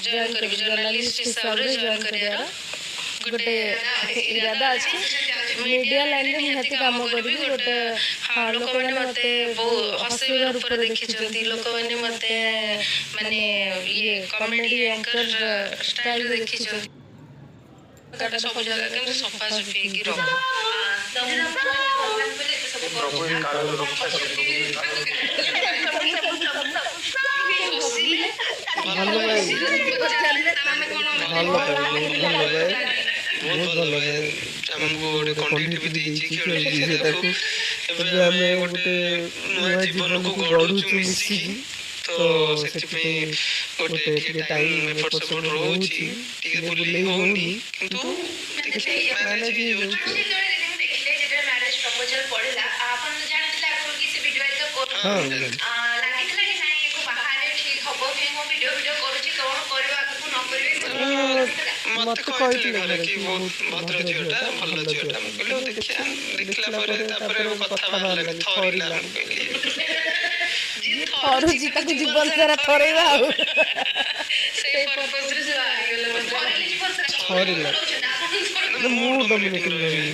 join कर journalist हिसाब से जॉइन करियार गोटे इरादा अच्छी मीडिया लाइन में निहाती काम करी गोटे हाँ लोक मैंने मते हसैबार ऊपर देखी लोक मैंने मते माने ये कॉमेडी एंकर स्टाइल देखी सब जगह के सफा सफी की रख बहुत भल है हमको गोटे कंटेंट भी देछि खेलुछि से ताकू एबे हमें गोटे नया जीवन को गढुछु मिसी तो सेति पे गोटे टिके टाइम एफर्ट सपोर्ट रहउछि टिके बुले होनी किंतु देखि मैंने जी देखले जे मैरिज प्रपोजल पड़ला आपन जानथिला को कि से वीडियो तो हां लागितला कि नाही एको बाहर ठीक हबो कि मो वीडियो करूछि कोन करबा को न करबे मत कहले कि बहुत भद्र झियोटा भल झियोटा कहले देखिया देखला परे तापरे कथा बाहर लागला थोरीला कहली थोरू जी तक जीवन सारा थोरेबा से पर्पस रे से आगले थोरीला मूड डोमिनेटिंग रही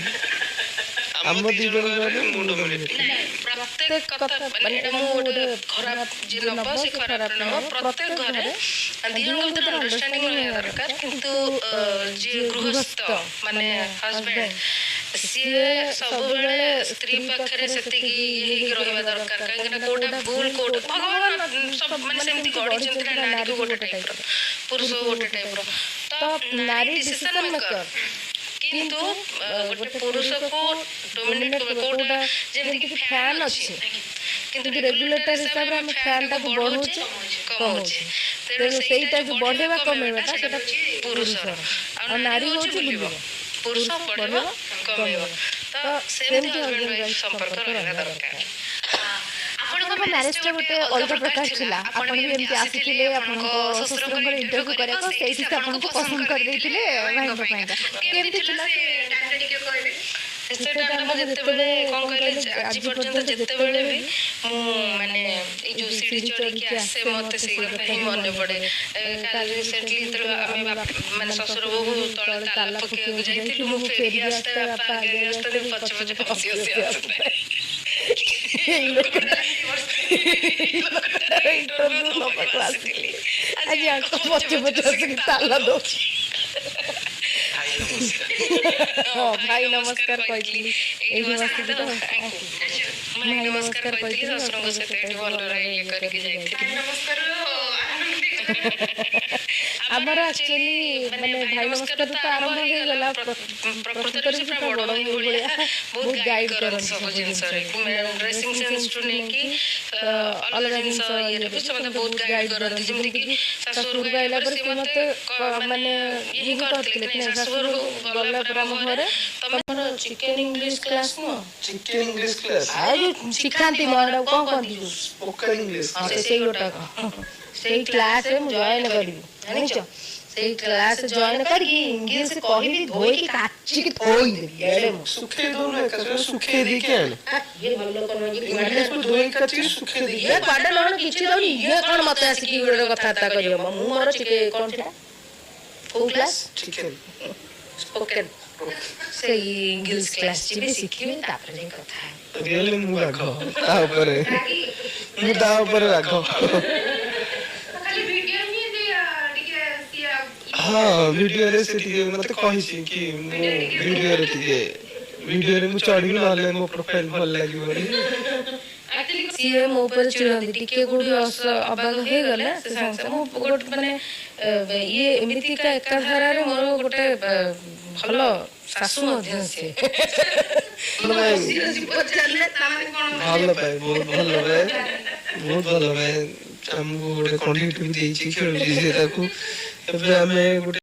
हम दीजन मूड डोमिनेटिंग प्रत्येक कथा माने मूड खराब जे नब से खराब न प्रत्येक घरे दिजन भीतर अंडरस्टैंडिंग रहना दरकार किंतु जे गृहस्थ माने हस्बैंड सीए सब बेले स्त्री पक्षरे सेतिकी यही रहबा दरकार काहे ना कोटा भूल कोट भगवान सब माने सेमती गडी चंद्र नारी को गोटे टाइप रो पुरुष गोटे टाइप रो तो नारी डिसीजन मेकर किंतु गोटे पुरुष को डोमिनेट कोटा जेमति कि फैन अछि किंतु रेगुलेटर हिसाब रे हम फैन ता बढ़ो छे कम होछे तेरे सेईटा जो बढ़ेबा कमेबा सेटा पुरुष और नारी होछि बुझबो पुरुष बढ़ेबा कमेबा तो सेमति हस्बैंड वाइफ संपर्क रहना दरकार आपन मैरिज रे गोटे अलग प्रकार थिला आपन भी एमती आसीथिले आपन को ससुरंकर इंटरव्यू करे को सेठी से आपन को पसंद कर देथिले भाई को पाइंदा केमती थिला से डाटा टिके कहबे सेटा हम जते बेले कोन कहले आज पर्यंत जते बेले भी मु माने ए जो सीडी चोरी के आसे मते से ही मन पड़े काल रिसेंटली तो हमें माने ससुर बहू तळे ताला पके जाइथिलु मु फेरी आस्ते बापा आगे आस्ते पछ पछ हसी हसी आस्ते इंटरव्यू नो क्लास दिली आज आको पछ पछ हसी ताला दो भाई नमस्कार कहली एही वास्ते तो भाई नमस्कार कहली ससुरंग से एठी भल रही ये करके जाइथिली नमस्कार हमर एक्चुअली माने भाई नमस्कार तो आरंभ हो गला प्रकृति रे से बड़ भाई भलिया बहुत गाइड करन सब जिंस रे ड्रेसिंग सेंस टू ने की अलग जिंस ये रे सब बहुत गाइड करन जेमति कि ससुर गइला पर से मते माने यही करथिले कि ससुर गला पर हम घरे तमर चिकन इंग्लिश क्लास नो चिकन इंग्लिश क्लास आज सिखांती मोर कोन कोन दी स्पोकन इंग्लिश से गोटा सेही क्लास रे जॉइन करबी जानि छ सेही क्लास जॉइन करकी इंग्लिश कहबी धोई के काची के थोई देबी एडे सुखे दोनो एकरे सुखे दी के ये भलो कोन ये इंग्लिश को धोई काची सुखे दी ये पाडे नन किछि दउनी ये कोन मते आसी की गोटे कथा ता करियो मु मोर चिके कोन था फुल क्लास चिकन स्पोकन से इंग्लिश क्लास भी सिखिबे तापर जे कथा रियली मु राखो ता ऊपर राखो खाली वीडियो में दे टिके सिया हाँ वीडियो रे से टिके मते कहिछि कि मु वीडियो रे मु चढ़ी नले मो प्रोफाइल भल लागि बड़ी एक्चुअली सीए मो ऊपर चिड़ंदी टिके गुडी अबाग हे गले से संग मो गोट माने ये एमिति का एकाधारा रे मोर गोटे भलो सासु मध्य से चलले तामे कोन भल पाए बहुत भल पाए हमको गोटे कंटेंट भी देछि खेलुछि से ताकू एबे हमें गोटे